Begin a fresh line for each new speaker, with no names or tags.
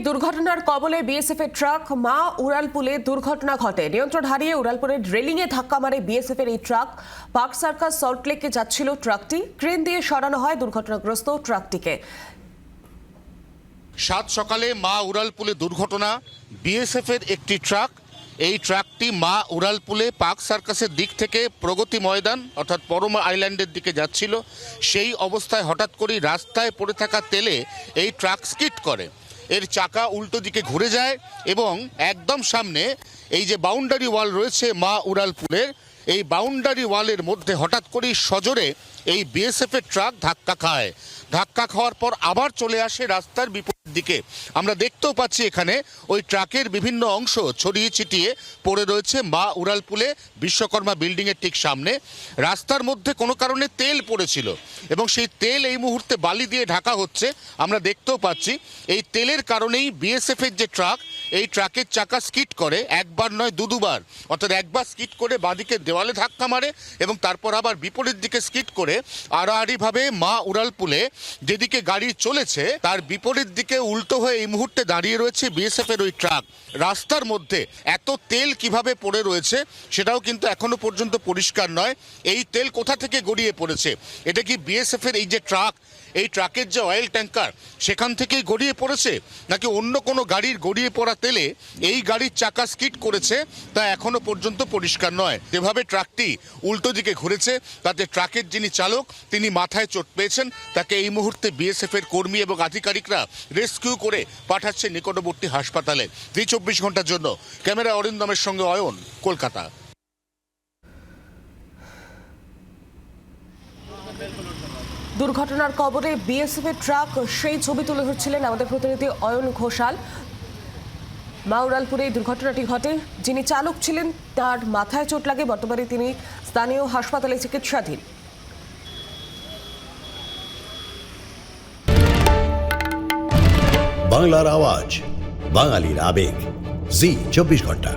দুর্ঘটনার কবলে বিএসএফ এর ট্রাক মা উড়ালপুলে দুর্ঘটনা ঘটে। নিয়ন্ত্রণ হারিয়ে উড়ালপুরের রেলিং এ ধাক্কা মারে বিএসএফ এর এই ট্রাক। পার্ক সার্কাস সল্টলেকে যাচ্ছিল ট্রাকটি। ক্রেন দিয়ে সরানো হয় দুর্ঘটনাগ্রস্ত ট্রাকটিকে।
সাত সকালে মা উড়ালপুলে দুর্ঘটনা। বিএসএফ এর একটি ট্রাক, এই ট্রাকটি মা উড়ালপুলে পার্ক সার্কাসের দিক থেকে প্রগতি ময়দান অর্থাৎ পরমা আইল্যান্ডের দিকে যাচ্ছিল। সেই অবস্থায় হঠাৎ করেই রাস্তায় পড়ে থাকা তেলে এই ট্রাক স্কিড করে। এর চাকা উল্টো দিকে ঘুরে যায় এবং একদম সামনে এই যে বাউন্ডারি ওয়াল রয়েছে মা উড়ালপুলের, এই বাউন্ডারি ওয়ালের মধ্যে হঠাৎ করেই সজোরে এই বিএসএফ এর ট্রাক ধাক্কা খায়। ধাক্কা খাওয়ার পর আবার চলে আসে রাস্তার বিপরীত দিকে। আমরা দেখতেও পাচ্ছি এখানে ওই ট্রাকের বিভিন্ন অংশ ছড়িয়ে ছিটিয়ে পড়ে রয়েছে মা উড়ালপুলে বিশ্বকর্মা বিল্ডিং এর ঠিক সামনে। রাস্তার মধ্যে কোনো কারণে তেল পড়েছিল এবং সেই তেল এই মুহূর্তে বালি দিয়ে ঢাকা হচ্ছে। আমরা দেখতেও পাচ্ছি এই তেলের কারণেই বিএসএফ এর যে ট্রাক, এই ট্রাকের চাকা স্কিড করে, একবার নয় দুবার, অর্থাৎ একবার স্কিড করে বাঁদিকে দেওয়ালে ধাক্কা মারে এবং তারপর আবার বিপরীত দিকে স্কিড করে আড়াআড়িভাবে মা উড়ালপুলে যেদিকে গাড়ি চলেছে তার বিপরীত দিকে উল্টো হয়ে এই মুহূর্তে দাঁড়িয়ে রয়েছে বিএসএফ এর ওই ট্রাক। রাস্তার মধ্যে এত তেল কিভাবে পড়ে রয়েছে সেটাও কিন্তু এখনো পর্যন্ত পরিষ্কার নয়। এই তেল কোথা থেকে গড়িয়ে পড়েছে? এটা কি বিএসএফ এর এই যে ট্রাক, এই ট্রাকের যে অয়েল ট্যাঙ্কার সেখান থেকেই গড়িয়ে পড়েছে, নাকি অন্য কোনো গাড়ির গড়িয়ে পড়া তেলে এই গাড়ির চাকা স্কিড করেছে তা এখনো পর্যন্ত পরিষ্কার নয়। যেভাবে ট্রাকটি উল্টো দিকে ঘুরেছে তাতে ট্রাকের যিনি চালক তিনি মাথায় চোট পেয়েছেন। তাকে এই মুহূর্তে বিএসএফ এর কর্মী এবং আধিকারিকরা রেস্কিউ করে পাঠাচ্ছে নিকটবর্তী হাসপাতালে। 24 ঘন্টার জন্য ক্যামেরা অরিন্দমের সঙ্গে অয়ন, কলকাতা।
দুর্ঘটনার কবলে বিএসএফ এর ট্রাক, সেই ছবি তুলে ধরছিলেন আমাদের প্রতিনিধি অয়ন ঘোষাল। মা উড়ালপুরে এই দুর্ঘটনাটি ঘটে। যিনি চালক ছিলেন তার মাথায় চোট লাগে, বর্তমানে তিনি স্থানীয় হাসপাতালে চিকিৎসাধীন।
বাংলার আওয়াজ, বাঙালির আবেগ, জি 24 ঘন্টা।